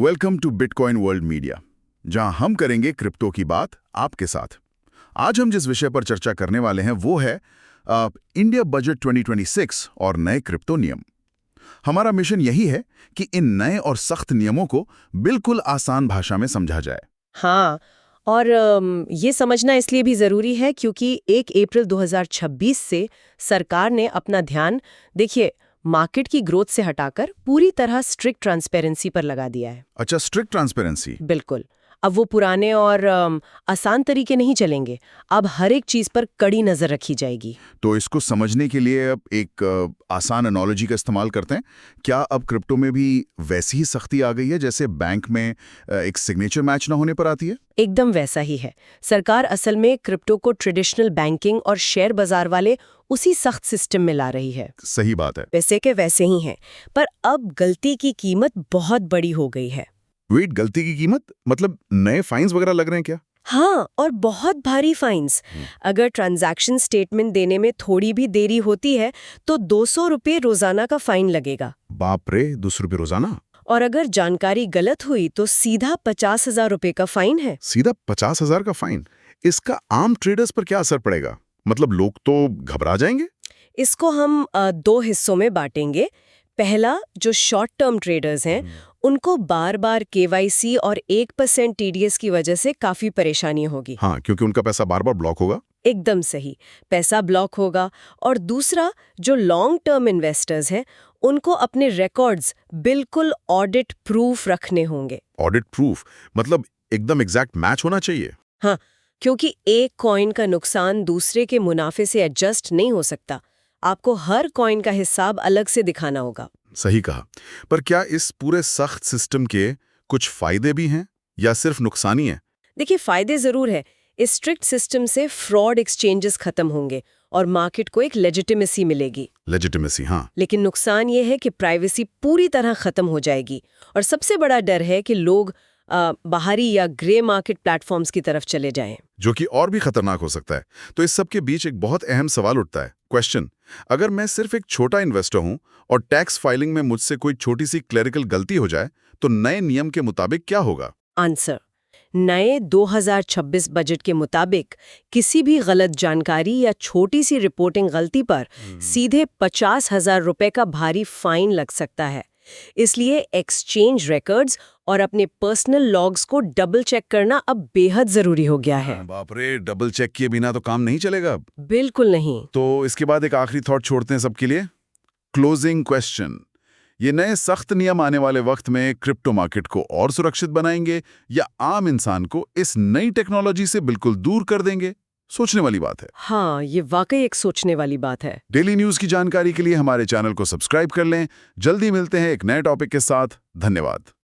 Welcome to bitcoin world media, जहां हम करेंगे क्रिप्टो की बात आपके साथ। आज हम जिस विषय पर चर्चा करने वाले हैं वो है इंडिया बजट 2026 और नए क्रिप्टो नियम। हमारा मिशन यही है कि इन नए और सख्त नियमों को बिल्कुल आसान भाषा में समझा जाए। हाँ, और ये समझना इसलिए भी ज़रूरी है क्योंकि 1 अप्रैल 2026 से सरकार ने अपना ध्यान, देखिए, मार्केट की ग्रोथ से हटाकर पूरी तरह स्ट्रिक्ट ट्रांसपेरेंसी पर लगा दिया है। अच्छा, स्ट्रिक्ट ट्रांसपेरेंसी। बिल्कुल। अब वो पुराने और आसान तरीके नहीं चलेंगे। अब हर एक चीज़ पर कड़ी नज़र रखी जाएगी। तो इसको समझने के लिए अब एक आसान एनालॉजी का इस्तेमाल करते हैं। क्या अब क्रिप्टो में भी वैसी ही सख्ती आ गई है जैसे बैंक में एक सिग्नेचर मैच ना होने पर आती है? एकदम वैसा ही है। सरकार असल में क्रिप्टो को ट्रेडिशनल बैंकिंग और शेयर बाजार वाले उसी सख्त सिस्टम में ला रही है। सही बात है। वैसे के वैसे ही हैं, पर अब गलती की कीमत बहुत बड़ी हो गई है। वेट, गलती की कीमत मतलब नए फाइन्स वगैरह लग रहे हैं क्या? हाँ, और बहुत भारी फाइन्स। अगर ट्रांजैक्शन स्टेटमेंट देने में थोड़ी भी देरी होती है तो 200 रुपये रोजाना का फाइन लगेगा। बाप रे, 200 रुपये रोजाना? और अगर जानकारी गलत हुई तो सीधा 50,000 रुपये का फाइन है। सीधा 50,000 का फाइन? इसका आम ट्रेडर्स पर क्या असर पड़ेगा? मतलब लोग तो घबरा जाएंगे। इसको हम दो हिस्सों में बांटेंगे। पहला, जो शॉर्ट टर्म ट्रेडर्स हैं, उनको बार बार केवाईसी और 1% टीडीएस की वजह से काफी परेशानी होगी। हाँ, क्योंकि उनका पैसा बार बार ब्लॉक होगा। एकदम सही, पैसा ब्लॉक होगा। और दूसरा, जो लॉन्ग टर्म इन्वेस्टर्स हैं, उनको अपने रिकॉर्ड्स बिल्कुल ऑडिट प्रूफ रखने होंगे। ऑडिट प्रूफ मतलब एकदम एग्जैक्ट मैच होना चाहिए। हाँ, क्योंकि एक कॉइन का नुकसान दूसरे के मुनाफे से एडजस्ट नहीं हो सकता। आपको हर कॉइन का हिसाब अलग से दिखाना होगा। सही कहा। पर क्या इस पूरे सख्त सिस्टम के कुछ फायदे भी हैं या सिर्फ नुकसान ही है? देखिए, फायदे जरूर है। इस स्ट्रिक्ट सिस्टम से फ्रॉड एक्सचेंजेस खत्म होंगे और मार्केट को एक लेजिटिमेसी मिलेगी। लेजिटिमेसी, हाँ। लेकिन नुकसान ये है कि प्राइवेसी पूरी तरह खत्म हो जाएगी और सबसे बड़ा डर है कि लोग बाहरी या ग्रे मार्केट प्लेटफॉर्म्स की तरफ चले जाएं, जो कि और भी खतरनाक हो सकता है। तो इस सब के बीच एक बहुत अहम सवाल उठता है। क्वेश्चन, अगर मैं सिर्फ एक छोटा इन्वेस्टर हूं और टैक्स फाइलिंग में मुझसे कोई छोटी सी क्लरिकल गलती हो जाए तो नए नियम के मुताबिक क्या होगा? आंसर, नए 2026 बजट के मुताबिक किसी भी गलत जानकारी या छोटी सी रिपोर्टिंग गलती पर सीधे 50,000 रुपए का भारी फाइन लग सकता है। इसलिए एक्सचेंज रिकॉर्ड्स और अपने पर्सनल लॉग्स को डबल चेक करना अब बेहद जरूरी हो गया है। बाप रे, डबल चेक किए बिना तो काम नहीं चलेगा अब। बिल्कुल नहीं। तो इसके बाद एक आखिरी थॉट छोड़ते हैं सबके लिए। क्लोजिंग क्वेश्चन, ये नए सख्त नियम आने वाले वक्त में क्रिप्टो मार्केट को और सुरक्षित बनाएंगे या आम इंसान को इस नई टेक्नोलॉजी से बिल्कुल दूर कर देंगे? सोचने वाली बात है। हाँ, ये वाकई एक सोचने वाली बात है। डेली न्यूज की जानकारी के लिए हमारे चैनल को सब्सक्राइब कर लें। जल्दी मिलते हैं एक नए टॉपिक के साथ। धन्यवाद।